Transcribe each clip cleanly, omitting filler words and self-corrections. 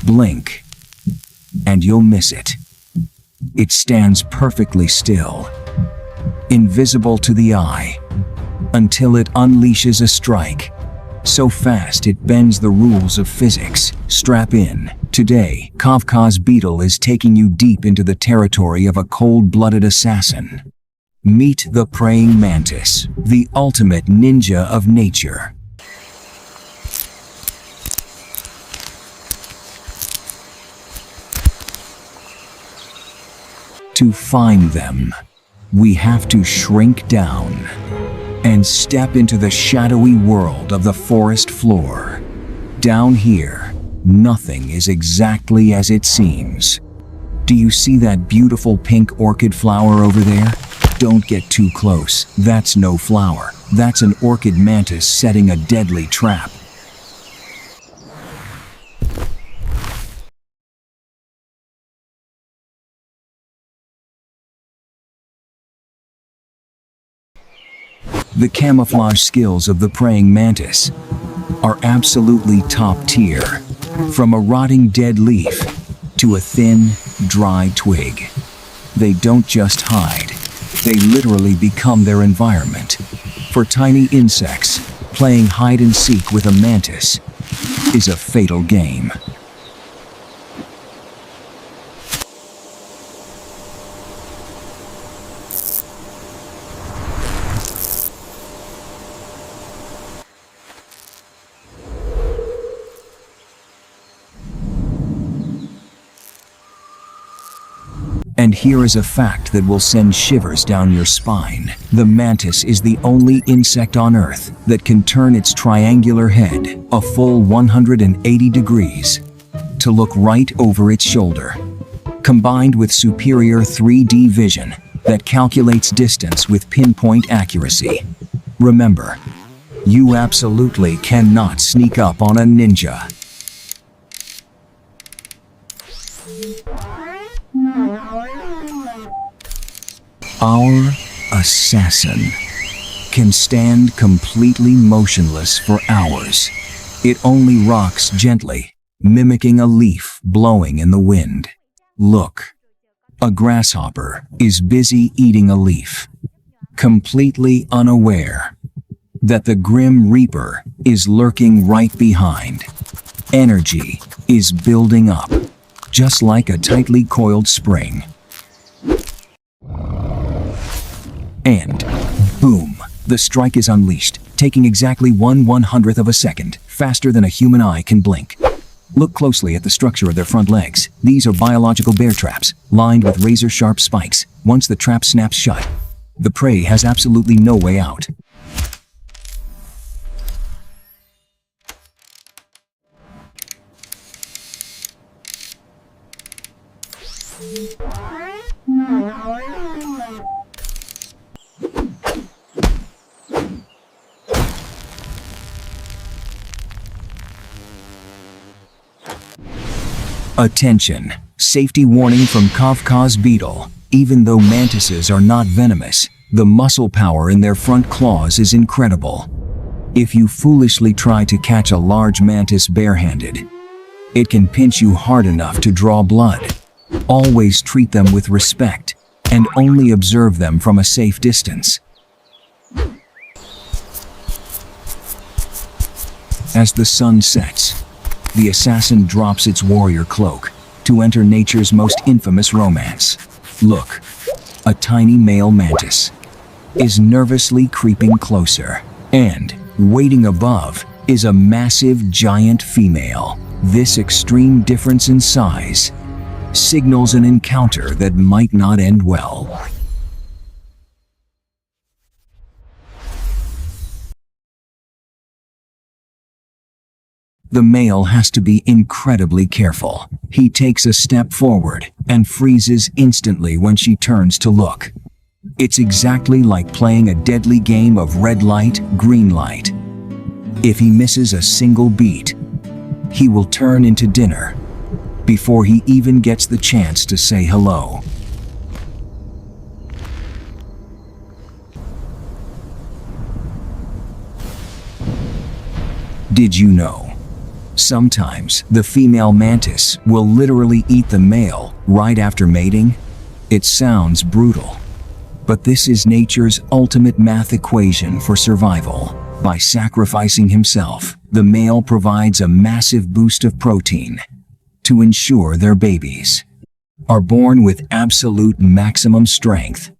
Blink, and you'll miss it. It stands perfectly still, invisible to the eye, until it unleashes a strike, so fast it bends the rules of physics. Strap in. Today, Kavkaz Beetle is taking you deep into the territory of a cold-blooded assassin. Meet the Praying Mantis, the ultimate ninja of nature. To find them, we have to shrink down and step into the shadowy world of the forest floor. Down here, nothing is exactly as it seems. Do you see that beautiful pink orchid flower over there? Don't get too close. That's no flower. That's an orchid mantis setting a deadly trap. The camouflage skills of the praying mantis are absolutely top tier. From a rotting dead leaf to a thin, dry twig, they don't just hide, they literally become their environment. For tiny insects, playing hide and seek with a mantis is a fatal game. And here is a fact that will send shivers down your spine. The mantis is the only insect on Earth that can turn its triangular head a full 180 degrees to look right over its shoulder, combined with superior 3D vision that calculates distance with pinpoint accuracy. Remember, you absolutely cannot sneak up on a ninja. Our assassin can stand completely motionless for hours. It only rocks gently, mimicking a leaf blowing in the wind. Look, a grasshopper is busy eating a leaf, completely unaware that the grim reaper is lurking right behind. Energy is building up, just like a tightly coiled spring. And boom, the strike is unleashed, taking exactly 1/100th of a second, faster than a human eye can blink. Look closely at the structure of their front legs. These are biological bear traps, lined with razor-sharp spikes. Once the trap snaps shut, the prey has absolutely no way out. Attention! Safety warning from Kavkaz Beetle. Even though mantises are not venomous, the muscle power in their front claws is incredible. If you foolishly try to catch a large mantis barehanded, it can pinch you hard enough to draw blood. Always treat them with respect, and only observe them from a safe distance. As the sun sets, the assassin drops its warrior cloak to enter nature's most infamous romance. Look, a tiny male mantis is nervously creeping closer, and waiting above is a massive giant female. This extreme difference in size signals an encounter that might not end well. The male has to be incredibly careful. He takes a step forward and freezes instantly when she turns to look. It's exactly like playing a deadly game of red light, green light. If he misses a single beat, he will turn into dinner before he even gets the chance to say hello. Did you know? Sometimes the female mantis will literally eat the male right after mating. It sounds brutal, but this is nature's ultimate math equation for survival. By sacrificing himself, the male provides a massive boost of protein to ensure their babies are born with absolute maximum strength.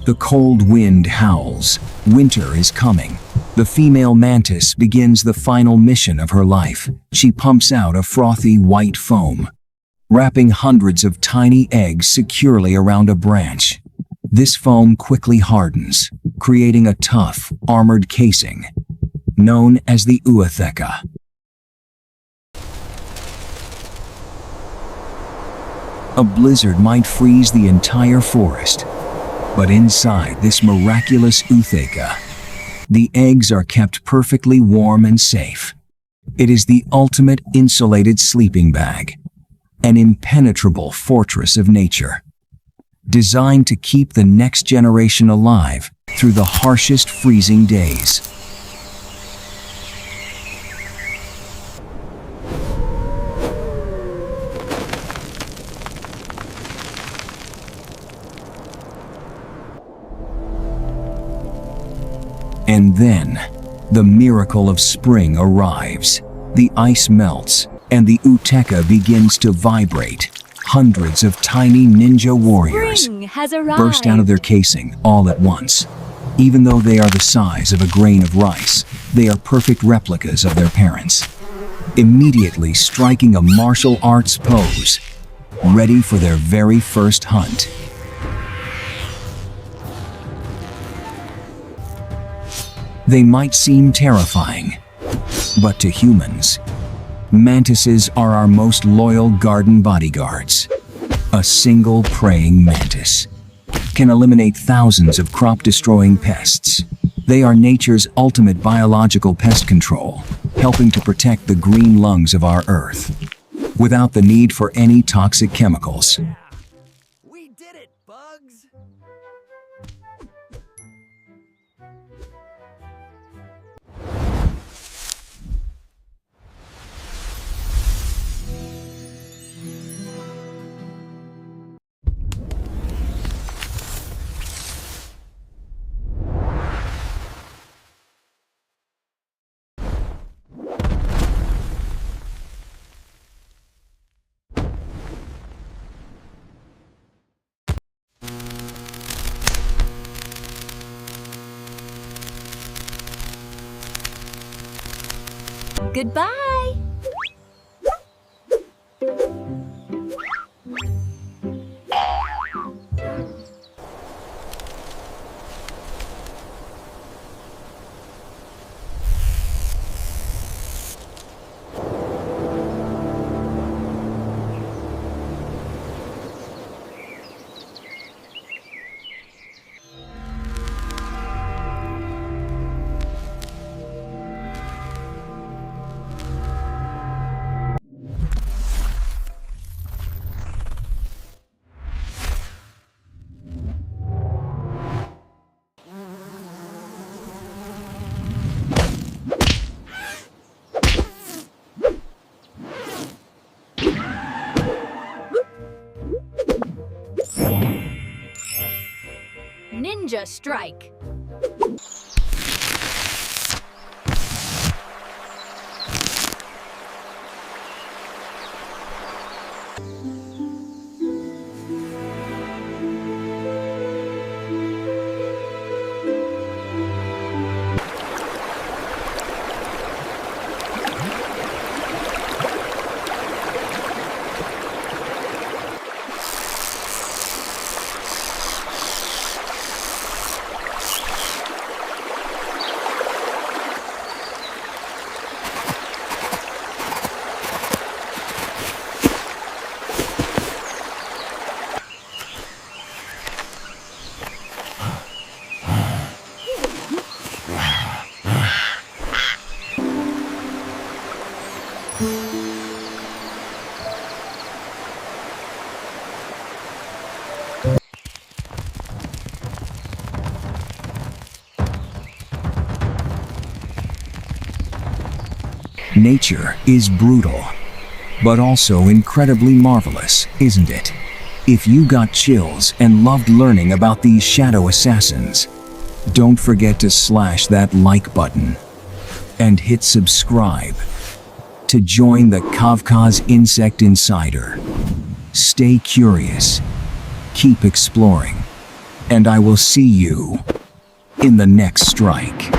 The cold wind howls. Winter is coming. The female mantis begins the final mission of her life. She pumps out a frothy white foam, wrapping hundreds of tiny eggs securely around a branch. This foam quickly hardens, creating a tough, armored casing, known as the Ootheca. A blizzard might freeze the entire forest, but inside this miraculous Ootheca, the eggs are kept perfectly warm and safe. It is the ultimate insulated sleeping bag, an impenetrable fortress of nature, designed to keep the next generation alive through the harshest freezing days. And then, the miracle of spring arrives. The ice melts, and the Ootheca begins to vibrate. Hundreds of tiny ninja warriors burst out of their casing all at once. Even though they are the size of a grain of rice, they are perfect replicas of their parents, immediately striking a martial arts pose, ready for their very first hunt. They might seem terrifying, but to humans, mantises are our most loyal garden bodyguards. A single praying mantis can eliminate thousands of crop-destroying pests. They are nature's ultimate biological pest control, helping to protect the green lungs of our Earth, without the need for any toxic chemicals. We did it, bugs! Goodbye! Ninja strike! Nature is brutal, but also incredibly marvelous, isn't it? If you got chills and loved learning about these shadow assassins, don't forget to slash that like button and hit subscribe to join the Kavkaz Insect Insider. Stay curious, keep exploring, and I will see you in the next strike.